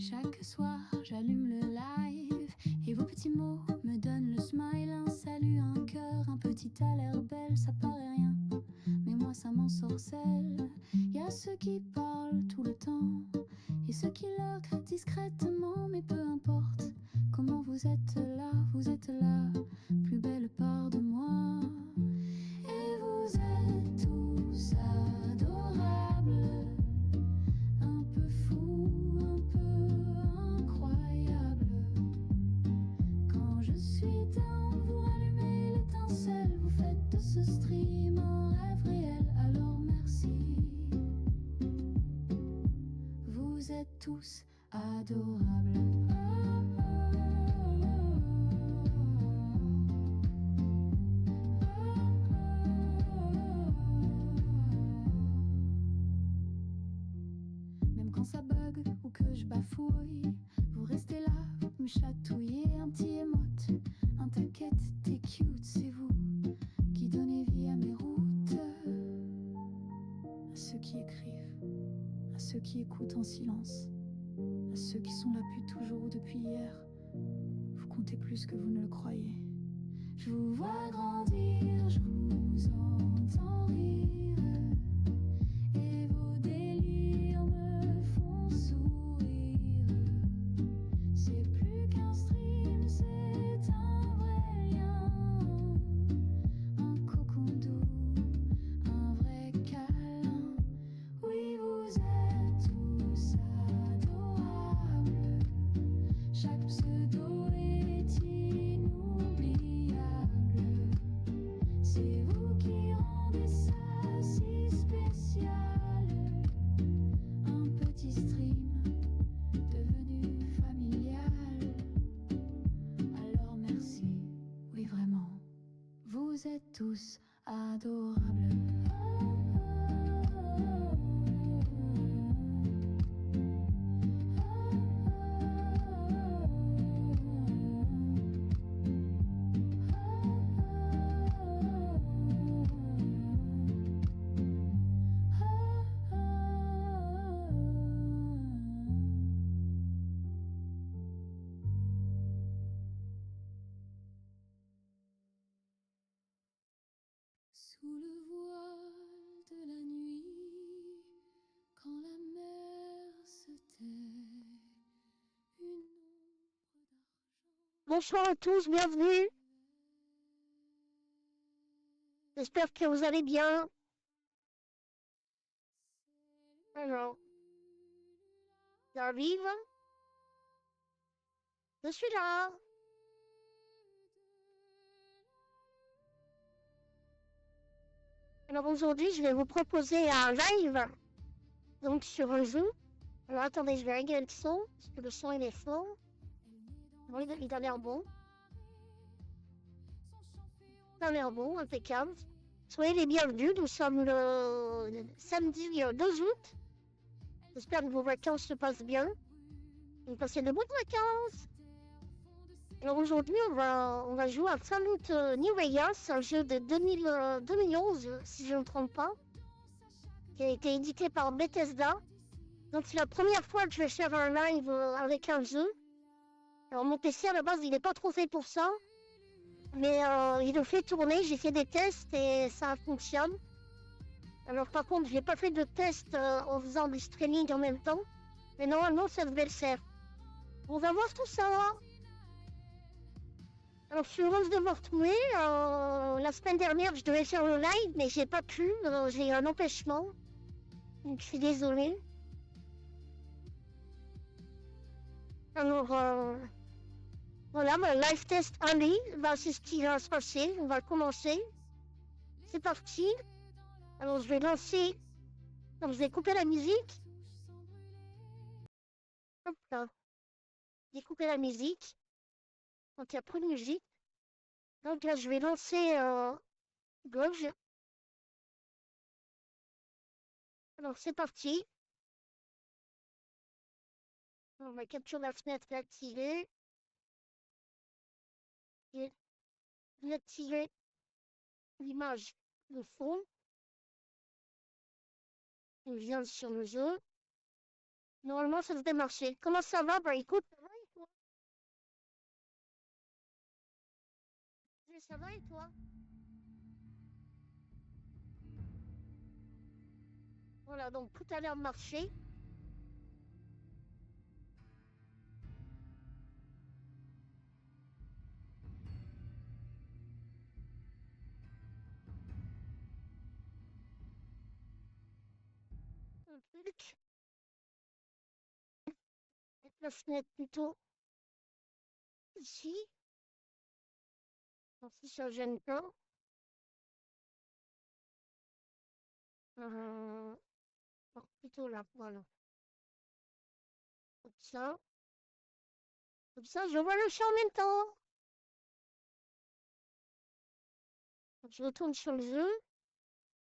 Chaque soir, j'allume le live et vos petits mots me donnent le smile. Un salut, un cœur, un petit à l'air belle, ça paraît rien, mais moi ça m'ensorcelle. Y a ceux qui parlent tout le temps et ceux qui lurquent discrètement, mais peu importe comment vous êtes là, plus belle part de moi. Et vous êtes tous adorables, un peu fou, un peu incroyable. Quand je suis down, vous rallumez l'étincelle, vous faites de ce stream un rêve réel, alors merci. Vous êtes tous adorables. Même quand ça bug ou que je bafouille, vous restez là, vous me chatouillez. Un petit émote, un t'inquiète, t'es cute, c'est vous qui donnez vie à mes routes. À ceux qui écrivent, à ceux qui écoutent en silence, à ceux qui sont là depuis toujours ou depuis hier, vous comptez plus que vous ne le croyez. Je vous vois grandir, je vous entends rire, et vos délires me font sourire. C'est plus qu'un stream, c'est un vrai lien, un cocon doux, un vrai câlin. Oui, vous êtes tous adorables, chaque pseudo est inoubliable. C'est vous qui rendez ça si spécial. Un petit stream devenu familial. Alors merci, oui vraiment, vous êtes tous adorables. Sous le voile de la nuit, quand la mer se tait, une ombre d'argent. Bonsoir à tous, bienvenue. J'espère que vous allez bien. Alors, j'arrive. Je suis là. Alors aujourd'hui, je vais vous proposer un live, donc sur un jeu. Alors attendez, je vais régler le son, parce que le son il est fort. Bon, il a l'air bon. Il a l'air bon, impeccable. Soyez les bienvenus, nous sommes le samedi 2 août. J'espère que vos vacances se passent bien. Vous passez de bonnes vacances. Alors aujourd'hui, on va jouer à Fallout New Vegas, un jeu de 2011, si je ne me trompe pas, qui a été édité par Bethesda. Donc c'est la première fois que je vais faire un live avec un jeu. Alors mon PC à la base, il n'est pas trop fait pour ça, mais il le fait tourner, j'ai fait des tests et ça fonctionne. Alors par contre, j'ai pas fait de test en faisant du streaming en même temps, mais normalement ça devait le faire. On va voir tout ça. Alors, je suis heureuse de vous retrouver. La semaine dernière, je devais faire le live, mais j'ai pas pu. J'ai eu un empêchement. Donc, je suis désolée. Alors, voilà, mon live test en ligne. Bah, c'est ce qui va se passer. On va commencer. C'est parti. Alors, je vais lancer. Donc, je vais couper la musique. Hop là. J'ai coupé la musique. Donc, il n'y a plus de musique. Donc, là, je vais lancer Gauge. Alors, c'est parti. On va capturer la fenêtre et activer. Et activer l'image de fond. On vient sur le jeu. Normalement, ça devrait marcher. Comment ça va? Bah écoute, ça va et toi? Ça va et toi? Voilà, donc tout a l'air de marcher. Un truc. Mettre la fenêtre plutôt ici. Donc, si ça gêne pas. Euh, alors, plutôt là, voilà. Comme ça. Comme ça, je vois le chat en même temps. Donc, je retourne sur le jeu.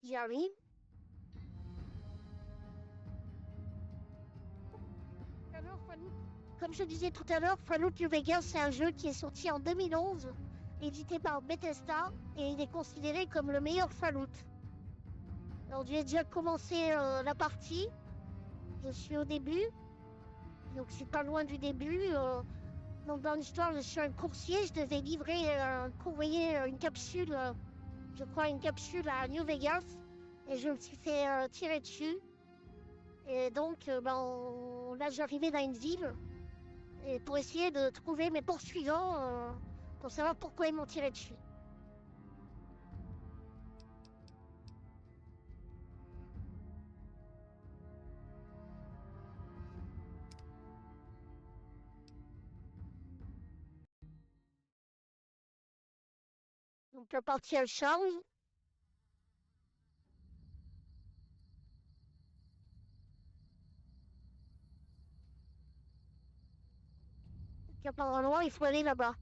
J'y arrive. Alors, comme je disais tout à l'heure, Fallout New Vegas, c'est un jeu qui est sorti en 2011, édité par Bethesda, et il est considéré comme le meilleur Fallout. Alors, j'ai déjà commencé la partie. Je suis au début, donc je suis pas loin du début. Donc, dans l'histoire, je suis un coursier. Je devais livrer un courrier, une capsule, je crois, une capsule à New Vegas, et je me suis fait tirer dessus. Et donc, là, j'arrivais dans une ville. Et pour essayer de trouver mes poursuivants pour savoir pourquoi ils m'ont tiré dessus. Donc la partie elle charge. Donc apparemment il faut aller là-bas.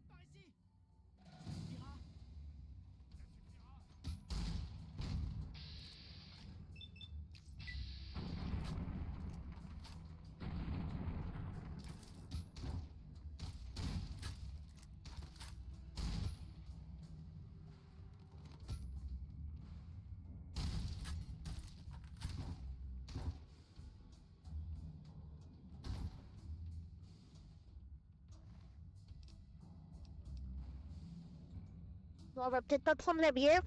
Par ici. Ça suffira. Bon, on va peut-être pas prendre la bière.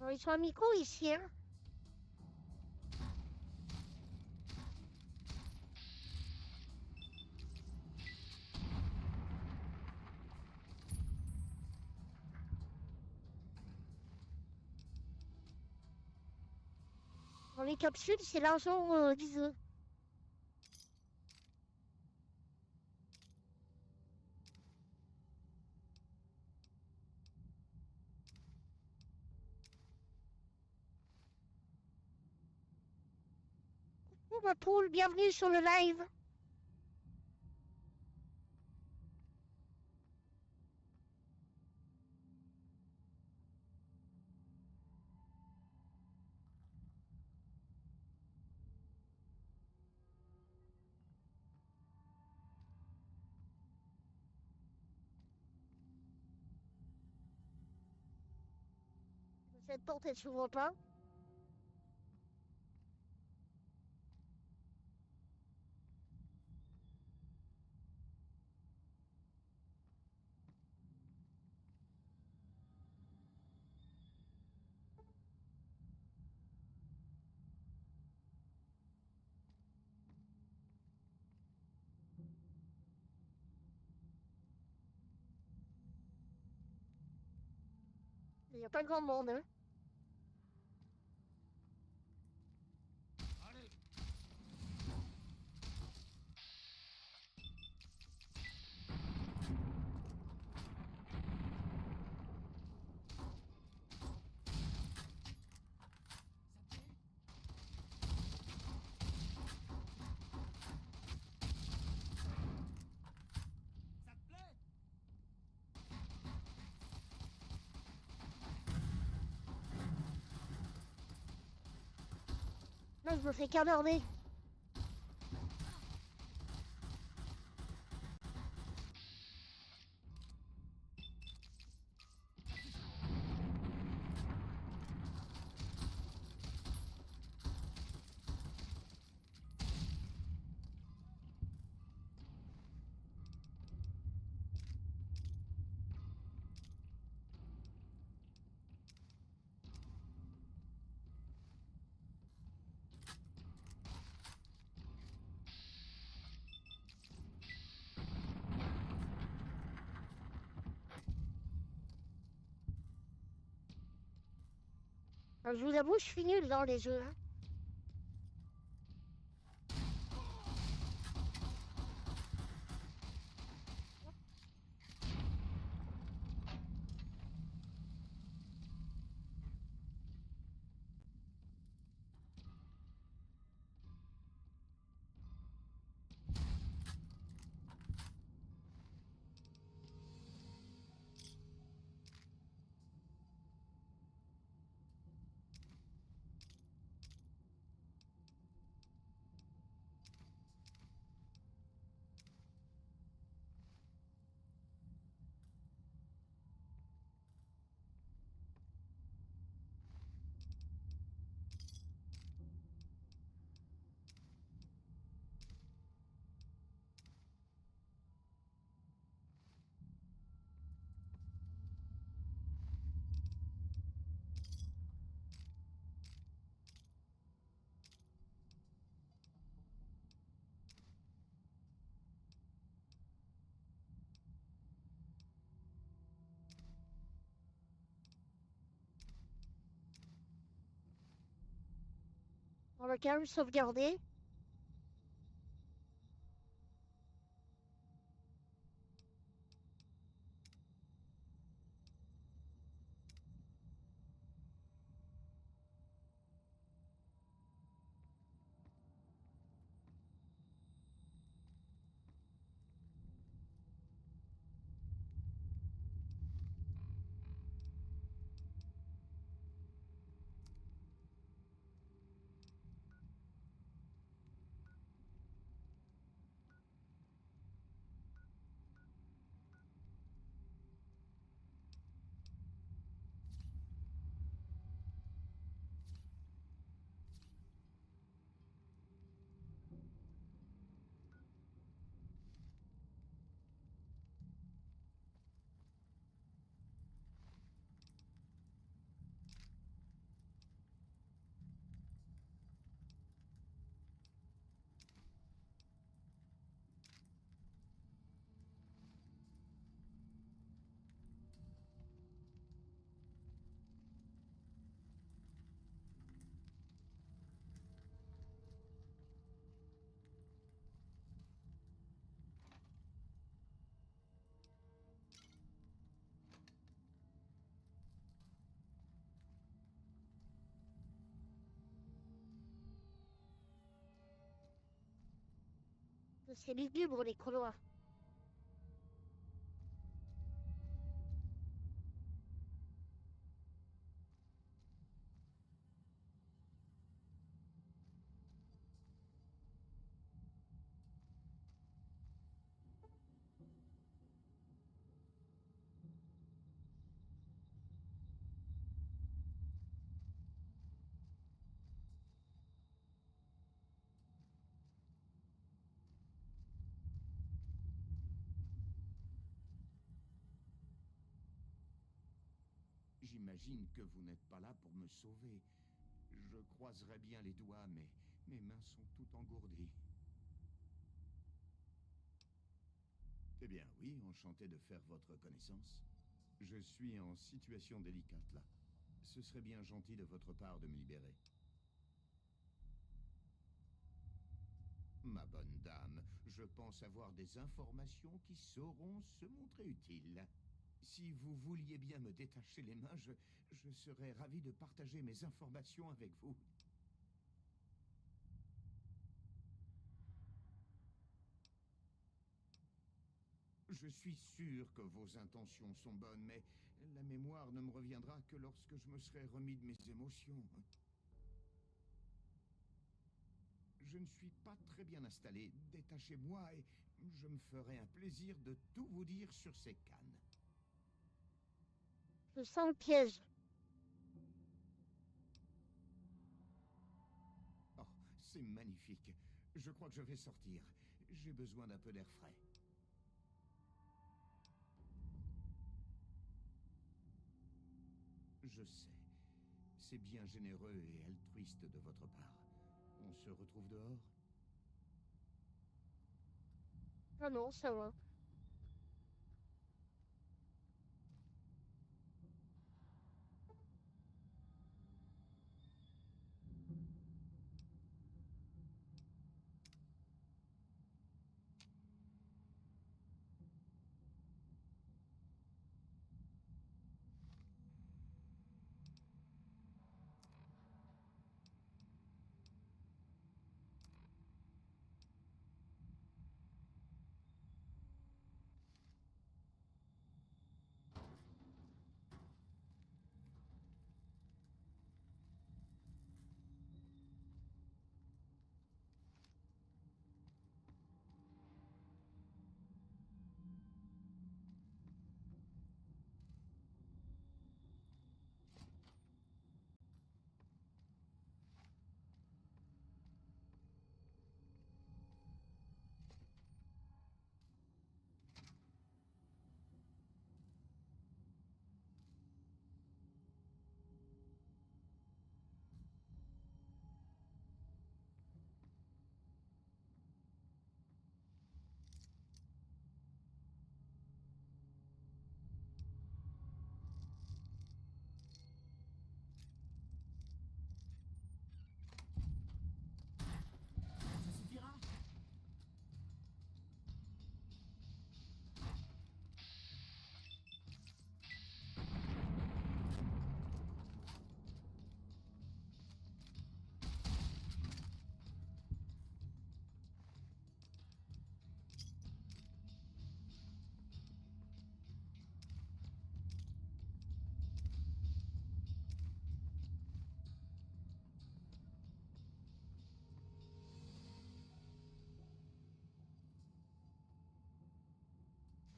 Alors, ils sont amicaux ici, hein. Dans les capsules, c'est l'argent diseux. Oh ma poule, bienvenue sur le live. Cette porte elle s'ouvre pas. Il n'y a pas grand monde, hein. Allez, Là, je me fais canarder. Alors, je vous avoue, je suis nul dans les jeux. Hein. On va quand même sauvegarder. C'est lugubre, les couloirs. J'imagine que vous n'êtes pas là pour me sauver. Je croiserais bien les doigts, mais mes mains sont toutes engourdies. Eh bien, oui, enchanté de faire votre connaissance. Je suis en situation délicate, là. Ce serait bien gentil de votre part de me libérer. Ma bonne dame, je pense avoir des informations qui sauront se montrer utiles. Si vous vouliez bien me détacher les mains, je serais ravi de partager mes informations avec vous. Je suis sûr que vos intentions sont bonnes, mais la mémoire ne me reviendra que lorsque je me serai remis de mes émotions. Je ne suis pas très bien installé. Détachez-moi et je me ferai un plaisir de tout vous dire sur ces cannes. Je sens le piège. Oh, c'est magnifique. Je crois que je vais sortir. J'ai besoin d'un peu d'air frais. Je sais. C'est bien généreux et altruiste de votre part. On se retrouve dehors? Ah non, ça va. Ça suffira? Qui est là?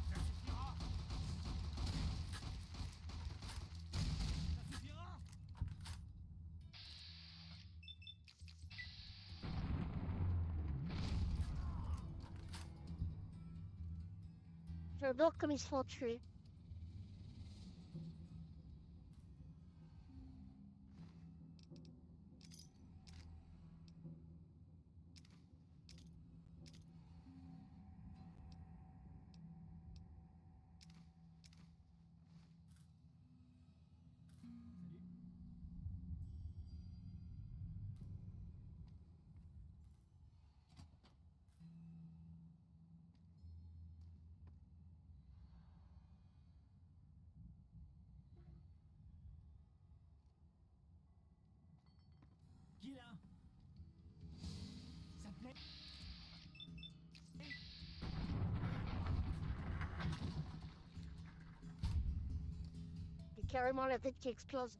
Ça suffira! Ça suffira! J'adore comme ils se font tuer. Salut. Qui est là? Ça te plaît? Et carrément la tête qui explose.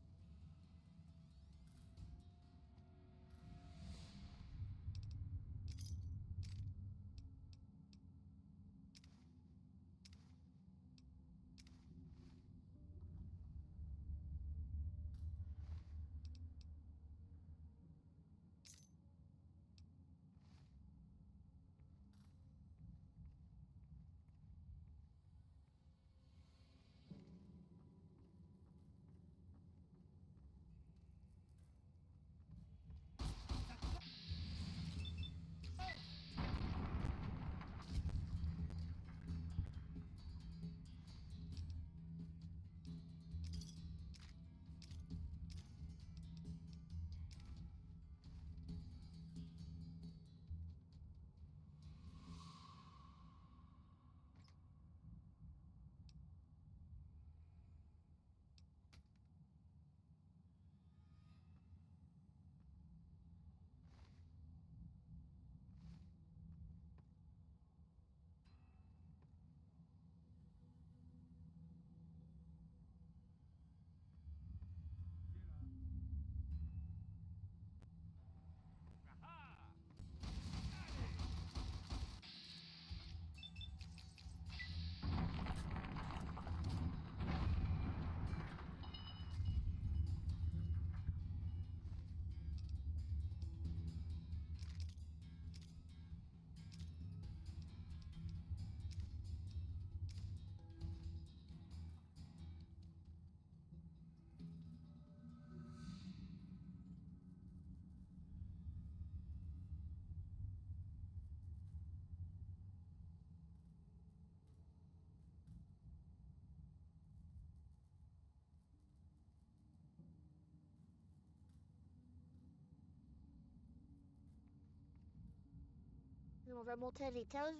On va monter à l'étage.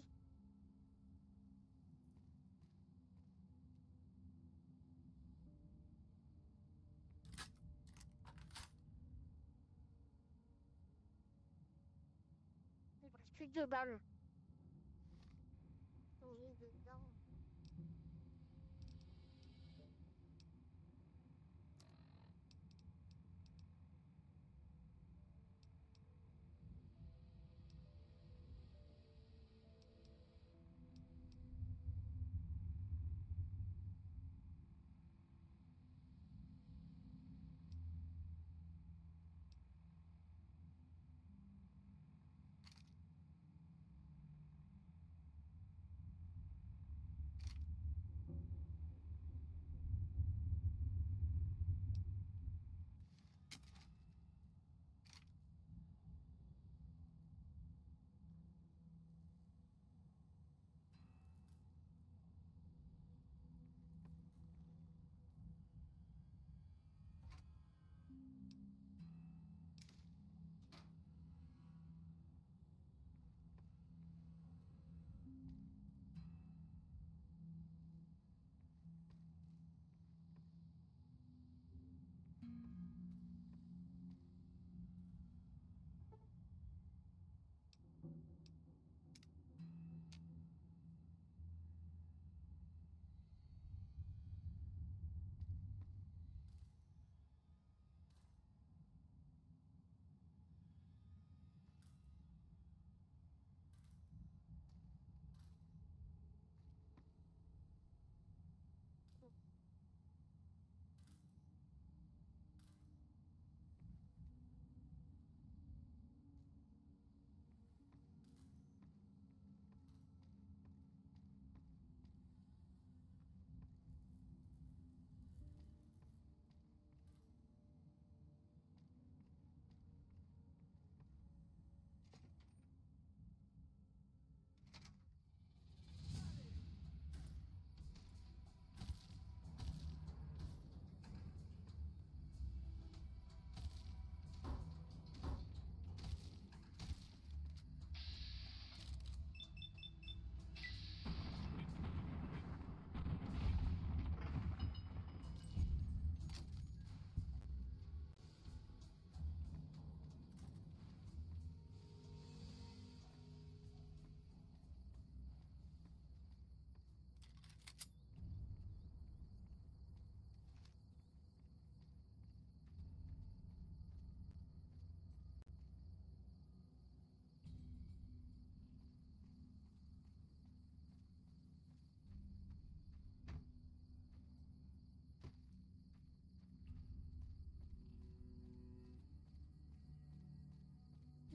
Il me reste plus que 2 balles. Plonger dedans.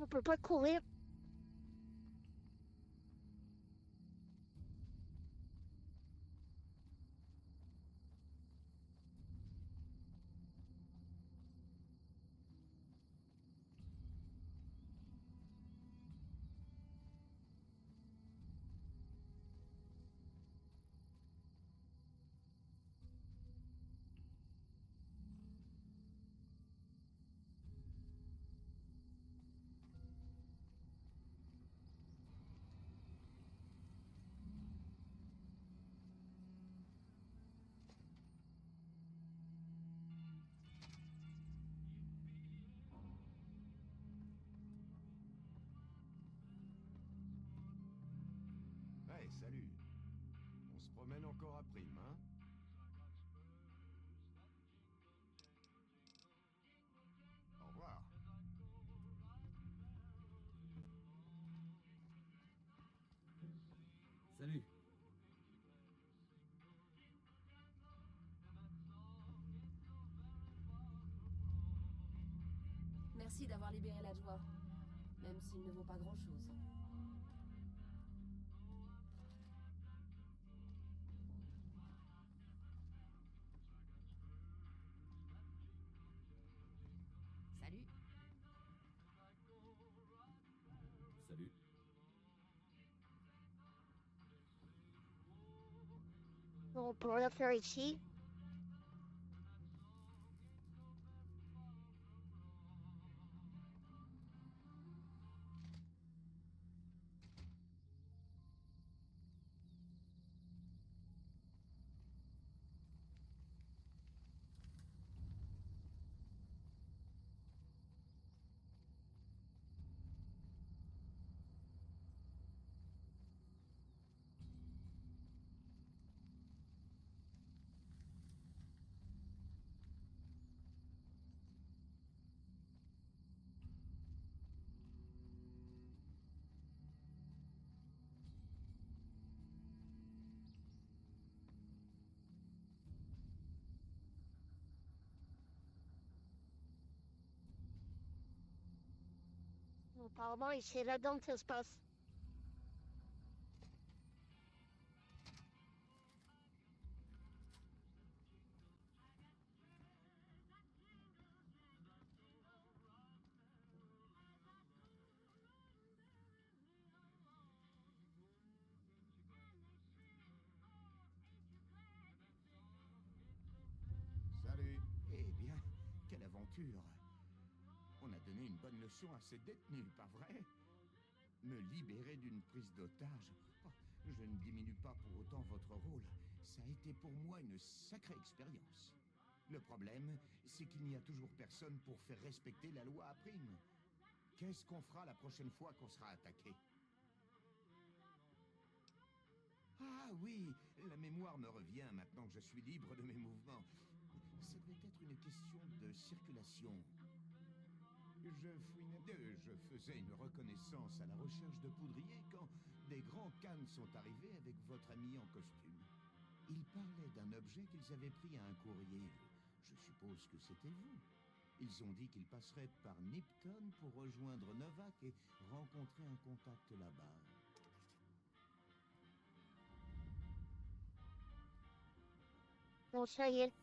On peut pas courir. Hey, salut. On se promène encore à prime, hein? Au revoir. Salut. Merci d'avoir libéré la joie, même s'il ne vaut pas grand-chose. Salut. Salut. On peut rien faire ici. Apparemment, c'est là-dedans que ça se passe. Salut. Eh bien, quelle aventure! On a donné une bonne leçon à ces détenus, pas vrai? Me libérer d'une prise d'otage. Oh, je ne diminue pas pour autant votre rôle. Ça a été pour moi une sacrée expérience. Le problème, c'est qu'il n'y a toujours personne pour faire respecter la loi à prime. Qu'est-ce qu'on fera la prochaine fois qu'on sera attaqué? Ah oui, la mémoire me revient maintenant que je suis libre de mes mouvements. Ça devait être une question de circulation. Je faisais une reconnaissance à la recherche de poudriers quand des grands cannes sont arrivés avec votre ami en costume. Ils parlaient d'un objet qu'ils avaient pris à un courrier. Je suppose que c'était vous. Ils ont dit qu'ils passeraient par Nipton pour rejoindre Novak et rencontrer un contact là-bas. Bon, ça y est.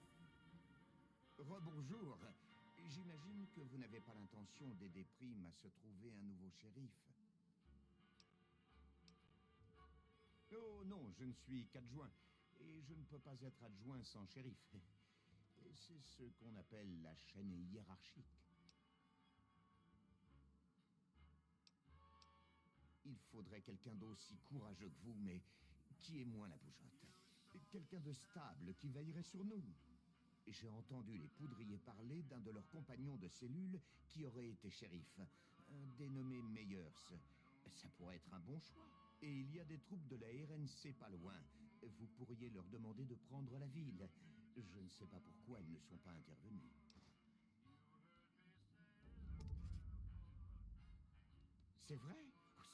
Rebonjour. J'imagine que vous n'avez pas l'intention d'aider Prime à se trouver un nouveau shérif. Oh non, je ne suis qu'adjoint. Et je ne peux pas être adjoint sans shérif. C'est ce qu'on appelle la chaîne hiérarchique. Il faudrait quelqu'un d'aussi courageux que vous, mais qui est moins la bougeotte. Quelqu'un de stable qui veillerait sur nous. J'ai entendu les poudriers parler d'un de leurs compagnons de cellule qui aurait été shérif, un dénommé Meyers. Ça pourrait être un bon choix. Et il y a des troupes de la RNC pas loin. Vous pourriez leur demander de prendre la ville. Je ne sais pas pourquoi ils ne sont pas intervenus. C'est vrai?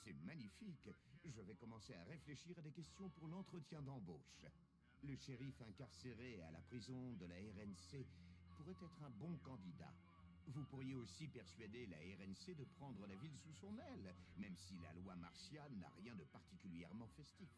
C'est magnifique. Je vais commencer à réfléchir à des questions pour l'entretien d'embauche. Le shérif incarcéré à la prison de la RNC pourrait être un bon candidat. Vous pourriez aussi persuader la RNC de prendre la ville sous son aile, même si la loi martiale n'a rien de particulièrement festif.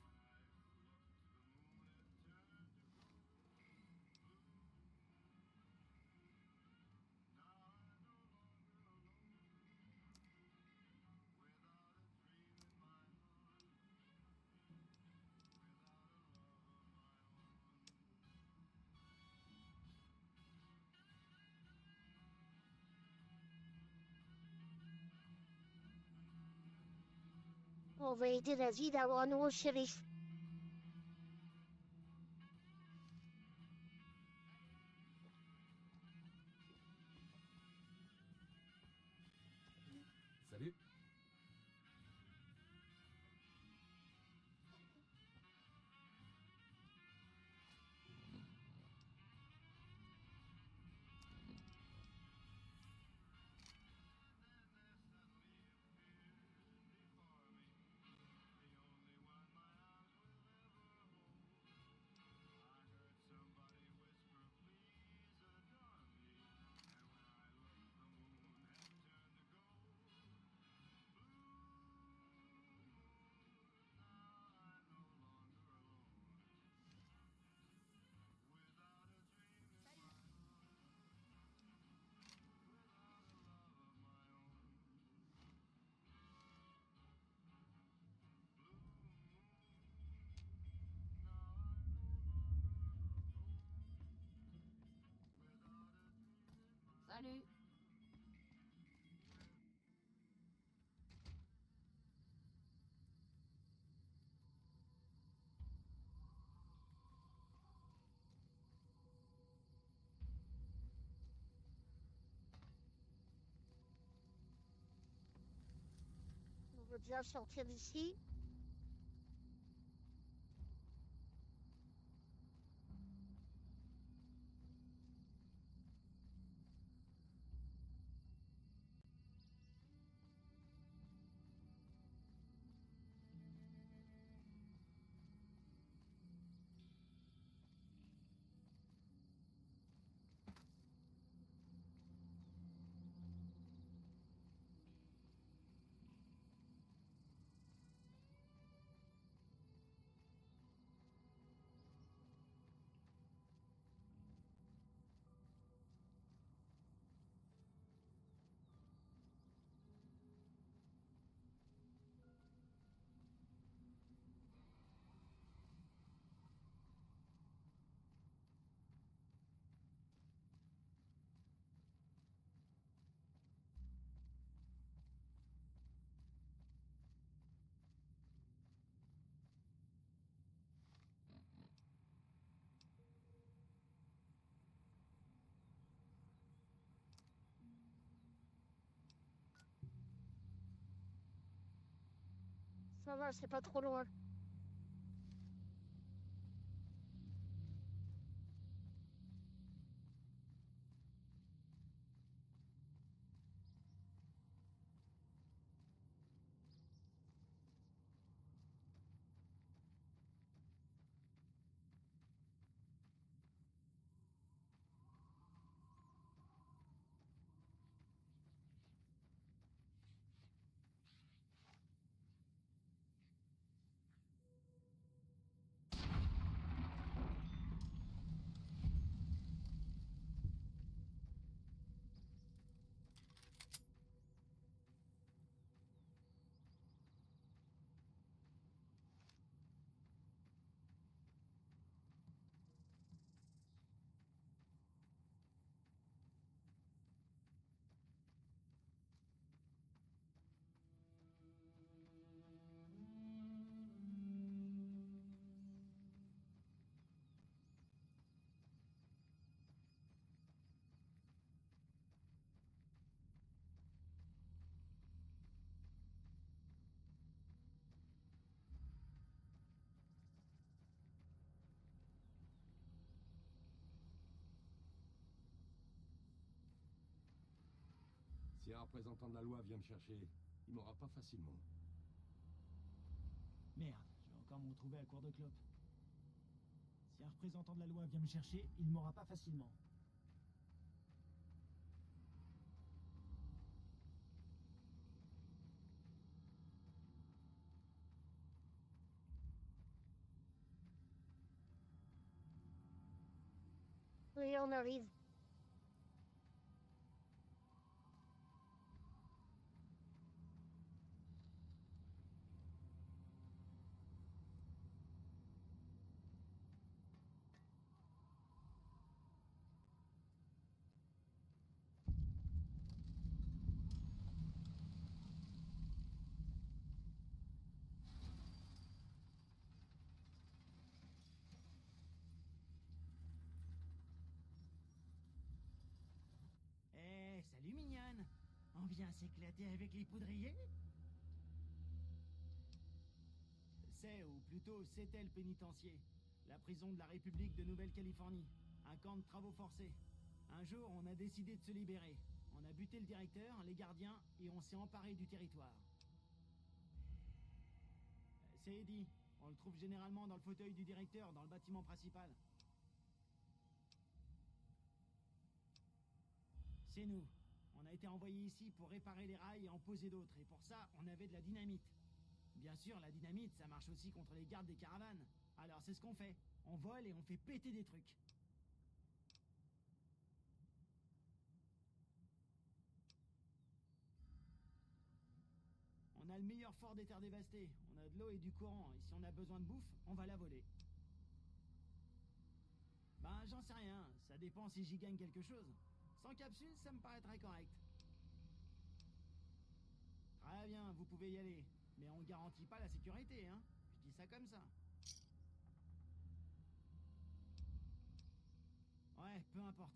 On va aider la vie d'avoir un nouveau shérif. Salut. Salut. On va déjà sortir d'ici. Ça va, c'est pas trop loin. Si un représentant de la loi vient me chercher, il m'aura pas facilement. Merde, je vais encore me retrouver à court de clope. Si un représentant de la loi vient me chercher, il m'aura pas facilement. Oui, on arrive. Eh, salut mignonne. On vient s'éclater avec les poudriers? C'est, ou plutôt c'était le pénitencier. La prison de la République de Nouvelle-Californie. Un camp de travaux forcés. Un jour, on a décidé de se libérer. On a buté le directeur, les gardiens, et on s'est emparé du territoire. C'est Eddie. On le trouve généralement dans le fauteuil du directeur, dans le bâtiment principal. C'est nous. On a été envoyés ici pour réparer les rails et en poser d'autres. Et pour ça, on avait de la dynamite. Bien sûr, la dynamite, ça marche aussi contre les gardes des caravanes. Alors c'est ce qu'on fait. On vole et on fait péter des trucs. On a le meilleur fort des terres dévastées. On a de l'eau et du courant. Et si on a besoin de bouffe, on va la voler. Ben, j'en sais rien. Ça dépend si j'y gagne quelque chose. Sans capsule, ça me paraîtrait correct. Très bien, vous pouvez y aller. Mais on garantit pas la sécurité, hein. Je dis ça comme ça. Ouais, peu importe.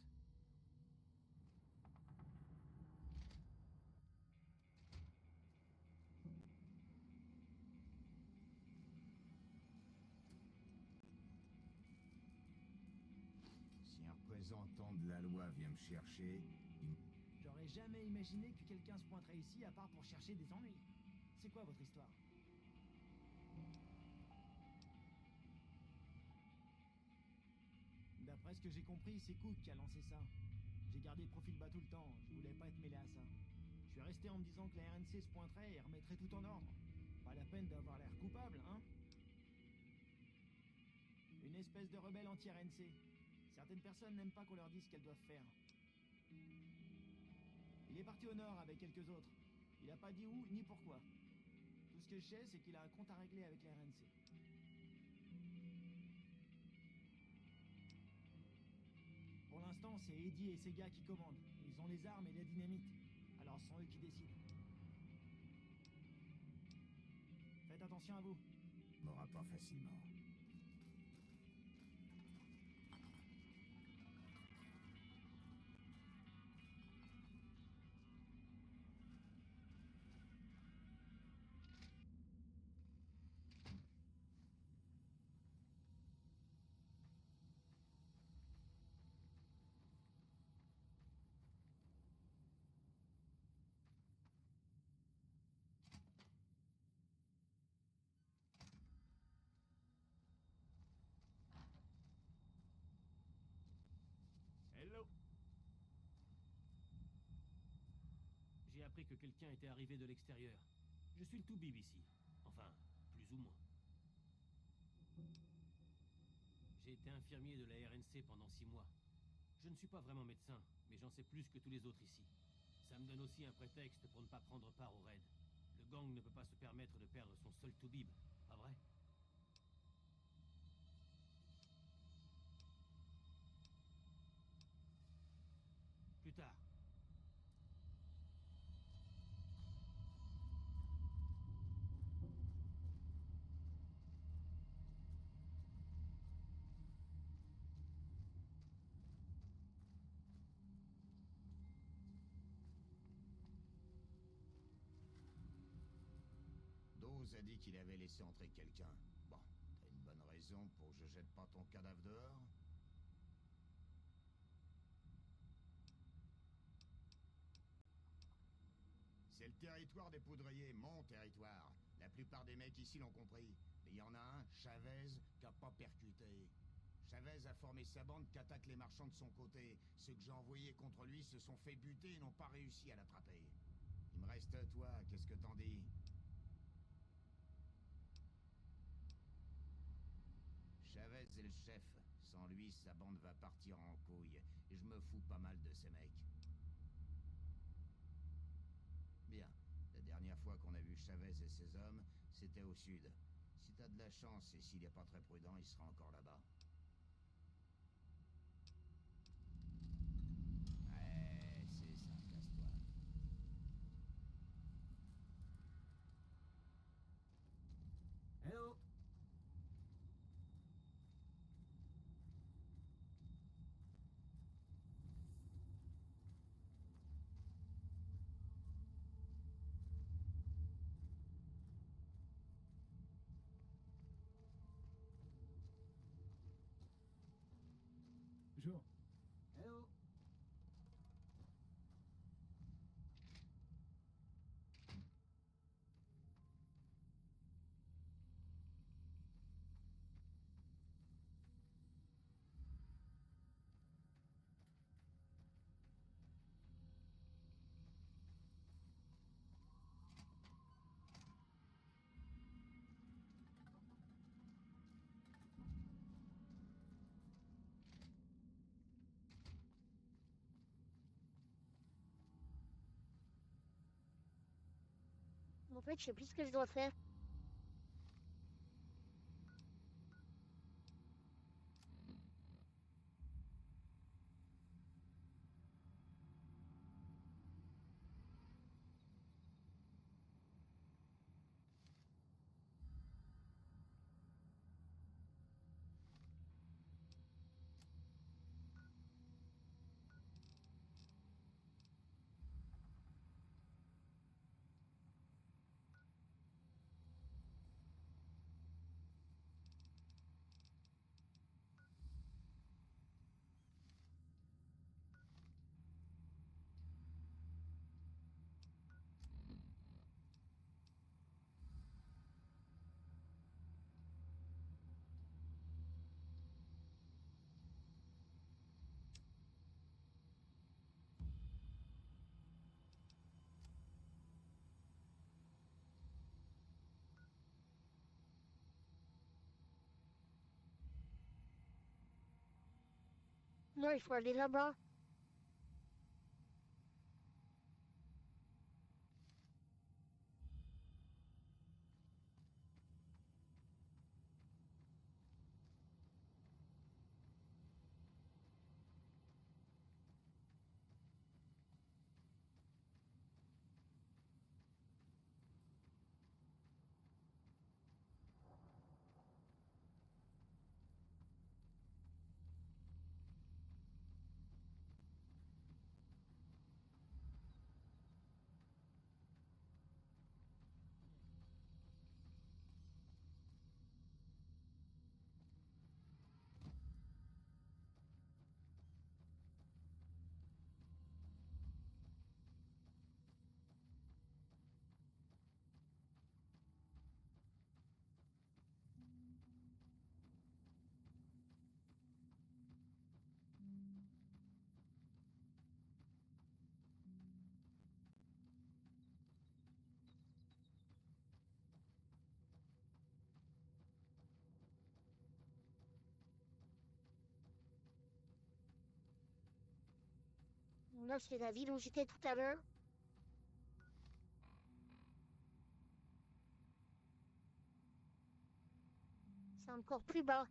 Si un représentant de la loi vient me chercher, J'aurais jamais imaginé que quelqu'un se pointerait ici à part pour chercher des ennuis. C'est quoi votre histoire? D'après ce que j'ai compris, c'est Cook qui a lancé ça. J'ai gardé le profil bas tout le temps, je voulais pas être mêlé à ça. Je suis resté en me disant que la RNC se pointerait et remettrait tout en ordre. Pas la peine d'avoir l'air coupable, hein? Une espèce de rebelle anti-RNC. Certaines personnes n'aiment pas qu'on leur dise ce qu'elles doivent faire. Il est parti au nord avec quelques autres. Il a pas dit où ni pourquoi. Tout ce que je sais, c'est qu'il a un compte à régler avec la RNC. Pour l'instant, c'est Eddie et ses gars qui commandent. Ils ont les armes et la dynamite. Alors ce sont eux qui décident. Faites attention à vous. m'aura pas facilement. appris que quelqu'un était arrivé de l'extérieur. Je suis le toubib ici. Enfin, plus ou moins. J'ai été infirmier de la RNC pendant 6 mois. Je ne suis pas vraiment médecin, mais j'en sais plus que tous les autres ici. Ça me donne aussi un prétexte pour ne pas prendre part au raid. Le gang ne peut pas se permettre de perdre son seul toubib, pas vrai? Plus tard. Dawes a dit qu'il avait laissé entrer quelqu'un. Bon, t'as une bonne raison pour que je jette pas ton cadavre dehors? C'est le territoire des poudriers, mon territoire. La plupart des mecs ici l'ont compris. Mais il y en a un, Chavez, qui a pas percuté. Chavez a formé sa bande qui attaque les marchands de son côté. Ceux que j'ai envoyés contre lui se sont fait buter et n'ont pas réussi à l'attraper. Il me reste toi, qu'est-ce que t'en dis? Chavez est le chef. Sans lui, sa bande va partir en couille. Et je me fous pas mal de ces mecs. Bien. La dernière fois qu'on a vu Chavez et ses hommes, c'était au sud. Si t'as de la chance et s'il est pas très prudent, il sera encore là-bas. Ouais, c'est ça, casse-toi. Hello. Bonjour. Hello. En fait, je sais plus ce que je dois faire. Non, il faut aller là-bas. Là, c'est la ville où j'étais tout à l'heure. C'est encore plus bas.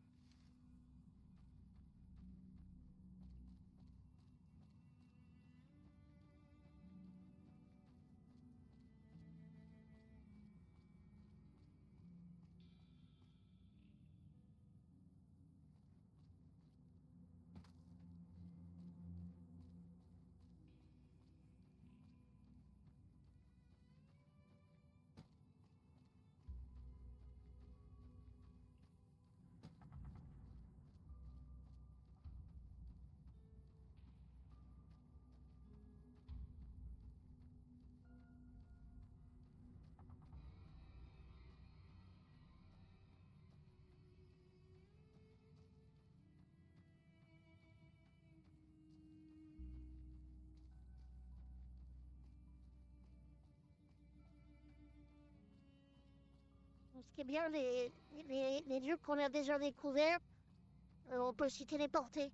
Ce qui est bien, les lieux qu'on a déjà découverts, on peut s'y téléporter.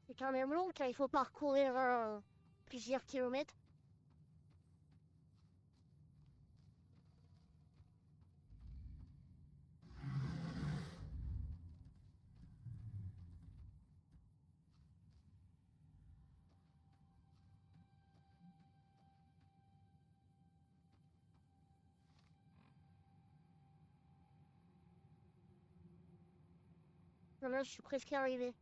C'est quand même long car il faut parcourir plusieurs kilomètres. Là, je suis presque arrivé.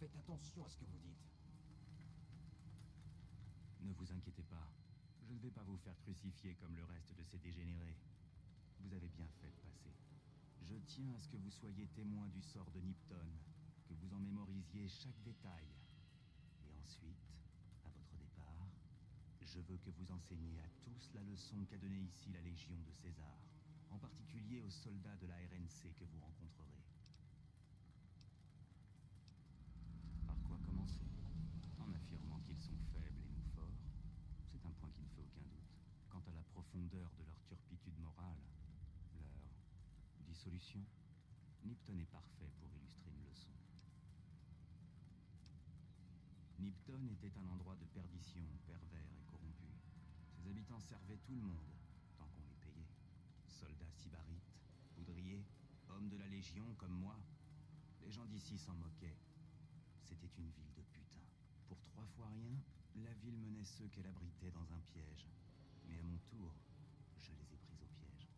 Faites attention à ce que vous dites. Ne vous inquiétez pas. Je ne vais pas vous faire crucifier comme le reste de ces dégénérés. Vous avez bien fait de passer. Je tiens à ce que vous soyez témoin du sort de Nipton, que vous en mémorisiez chaque détail. Et ensuite, à votre départ, je veux que vous enseigniez à tous la leçon qu'a donnée ici la Légion de César, en particulier aux soldats de la RNC que vous rencontrerez. Par quoi commencer? En affirmant qu'ils sont faibles et nous forts, c'est un point qui ne fait aucun doute. Quant à la profondeur de leur turpitude morale, leur dissolution, Nipton est parfait pour illustrer une leçon. Nipton était un endroit de perdition, pervers et corrompu. Ses habitants servaient tout le monde, tant qu'on les payait. Soldats sybarites, poudriers, hommes de la Légion comme moi. Les gens d'ici s'en moquaient. C'était une ville de putain. Pour 3 fois rien, la ville menait ceux qu'elle abritait dans un piège. Mais à mon tour, je les ai pris au piège.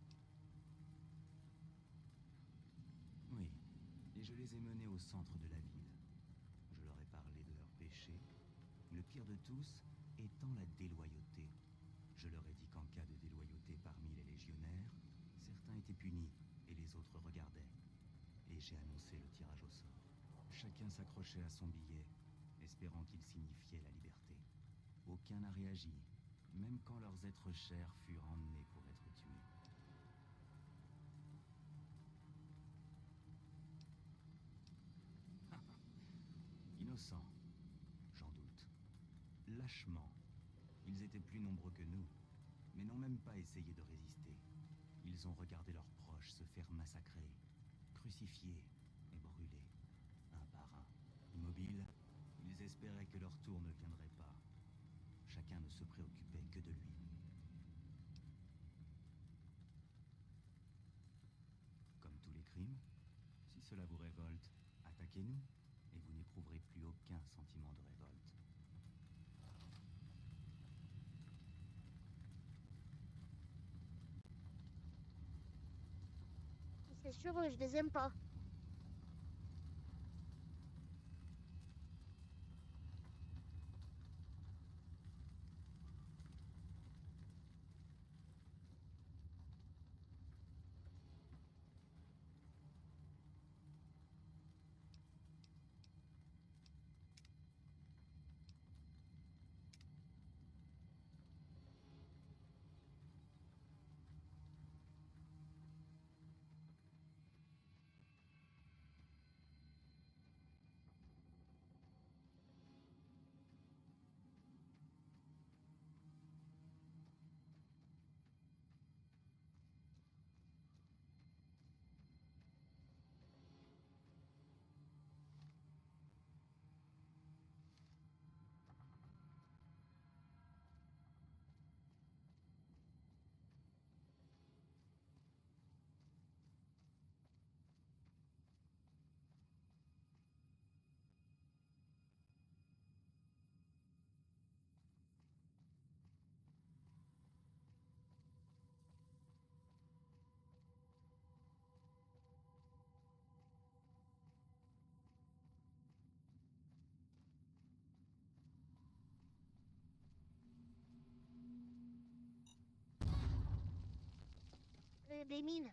Oui, et je les ai menés au centre de la ville. Je leur ai parlé de leurs péchés, le pire de tous étant la déloyauté. Je leur ai dit qu'en cas de déloyauté parmi les légionnaires, certains étaient punis et les autres regardaient. Et j'ai annoncé le tirage au sort. Chacun s'accrochait à son billet, espérant qu'il signifiait la liberté. Aucun n'a réagi, même quand leurs êtres chers furent emmenés pour être tués. Innocents, j'en doute. Lâchement. Ils étaient plus nombreux que nous, mais n'ont même pas essayé de résister. Ils ont regardé leurs proches se faire massacrer, crucifier et brûler, un par un. Immobiles, ils espéraient que leur tour ne viendrait pas. Chacun ne se préoccupait que de lui. Comme tous les crimes, si cela vous révolte, attaquez-nous, et vous n'éprouverez plus aucun sentiment de révolte. C'est sûr, je les aime pas. Des mines.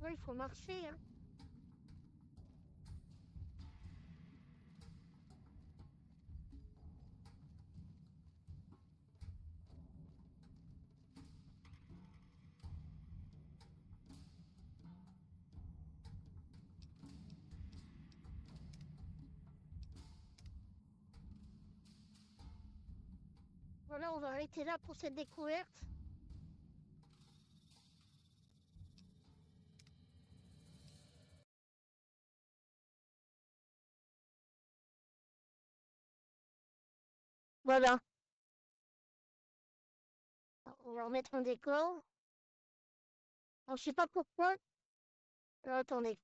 Ouais, il faut marcher, hein. Voilà, on va arrêter là pour cette découverte. Voilà. On va remettre un décor. Alors, je sais pas pourquoi. Attendez.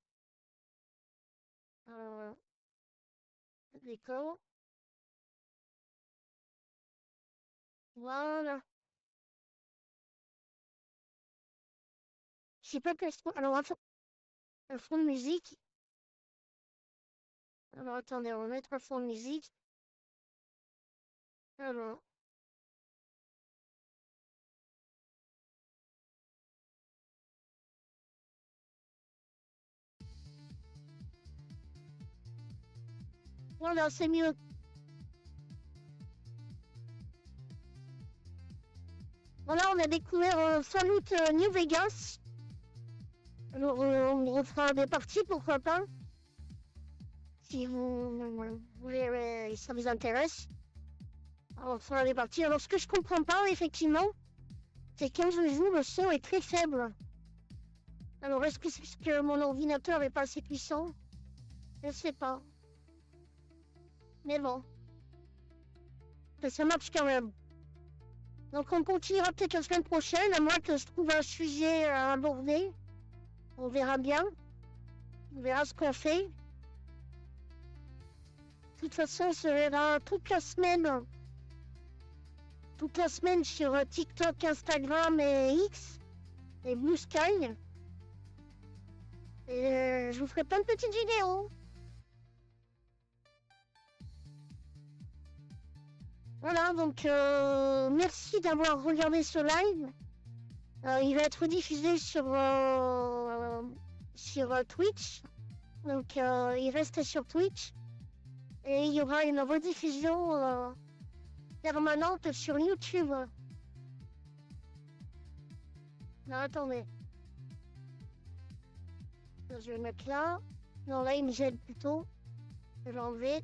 Euh, décor. Voilà. Je sais pas quel son. Alors, on va faire un fond de musique. Alors, attendez, on va mettre un fond de musique. Alors. Voilà, c'est mieux. Voilà, on a découvert Fallout New Vegas. Alors, on refera des parties, pourquoi pas. Si vous voulez, ça vous intéresse. Alors, on fera des parties. Alors, ce que je comprends pas, effectivement, c'est que quand je joue, le son est très faible. Alors, est-ce que c'est parce que mon ordinateur n'est pas assez puissant? Je ne sais pas. Mais bon. Ça marche quand même. Donc, on continuera peut-être la semaine prochaine, à moins que je trouve un sujet à aborder. On verra bien. On verra ce qu'on fait. De toute façon, ça verra toute la semaine. Toute la semaine sur TikTok, Instagram et X. Et Blue Sky. Et je vous ferai plein de petites vidéos. Voilà, donc merci d'avoir regardé ce live. Il va être diffusé sur Twitch. Donc il reste sur Twitch. Et il y aura une rediffusion permanente sur YouTube. Non, attendez. Je vais le mettre là. Non, là, il me gêne plutôt. Je vais l'enlever.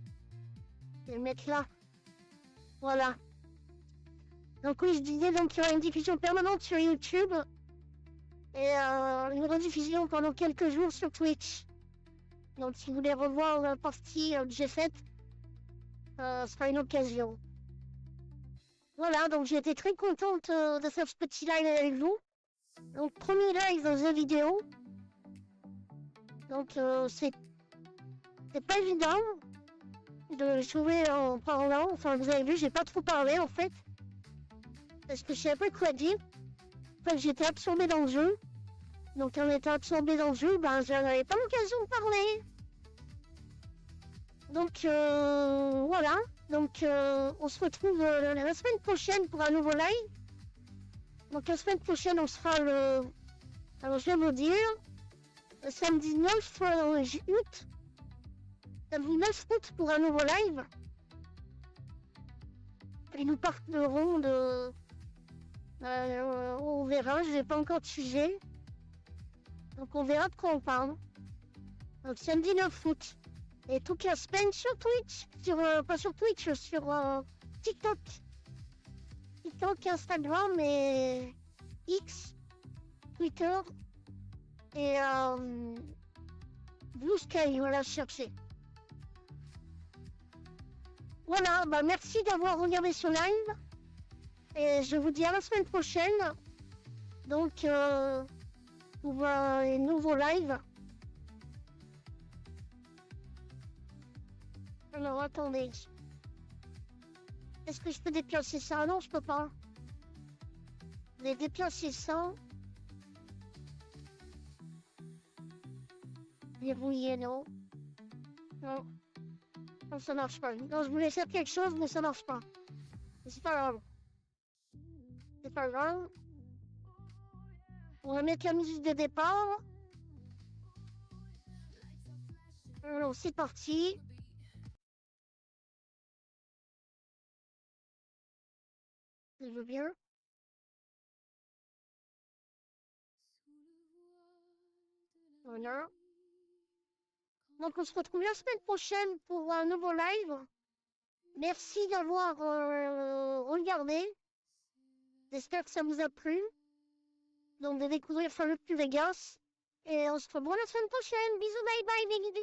Je vais le mettre là. Voilà. Donc oui, je disais, donc il y aura une diffusion permanente sur YouTube. Et une rediffusion pendant quelques jours sur Twitch. Donc si vous voulez revoir la partie que j'ai faite, ce sera une occasion. Voilà, donc j'ai été très contente de faire ce petit live avec vous. Donc premier live dans jeu vidéo. Donc c'est pas évident de jouer en parlant. Enfin, vous avez vu, j'ai pas trop parlé en fait. Parce que je sais pas quoi dire. Enfin, j'étais absorbée dans le jeu. Donc en étant absorbée dans le jeu, ben j'avais pas l'occasion de parler. Donc voilà. Donc on se retrouve la semaine prochaine pour un nouveau live. Donc la semaine prochaine on sera le... Alors je vais vous dire, le samedi 9 août. Samedi 9 août pour un nouveau live. Et nous parlerons de... on verra, je n'ai pas encore de sujet. Donc on verra de quoi on parle. Donc samedi 9 août. Et toute la semaine sur Twitch. Pas sur Twitch, sur TikTok. TikTok, Instagram et X, Twitter et Blue Sky, voilà, chercher. Voilà, bah merci d'avoir regardé ce live. Et je vous dis à la semaine prochaine. Donc, pour un nouveau live. Alors, attendez. Est-ce que je peux déplacer ça? Non, je peux pas. Je vais déplacer ça. Verrouiller, non. Non. Non, ça marche pas. Non, je voulais faire quelque chose, mais ça marche pas. Mais c'est pas grave. C'est pas grave. On va mettre la musique de départ. Alors, c'est parti. Je veux bien. Voilà. Donc on se retrouve la semaine prochaine pour un nouveau live. Merci d'avoir regardé. J'espère que ça vous a plu. Donc, de découvrir Fallout Vegas. Et on se revoit la semaine prochaine. Bisous, bye bye, les guidis.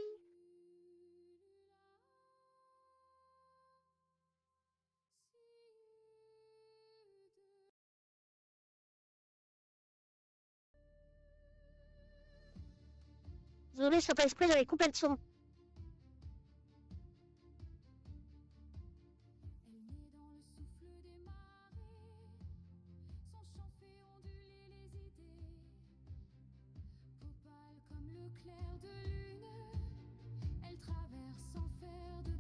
Désolé, c'est pas exprès, j'avais coupé le son. Elle naît dans le souffle des marées, son chant fait onduler les idées. Peau pâle comme le clair de lune, elle traverse sans faire de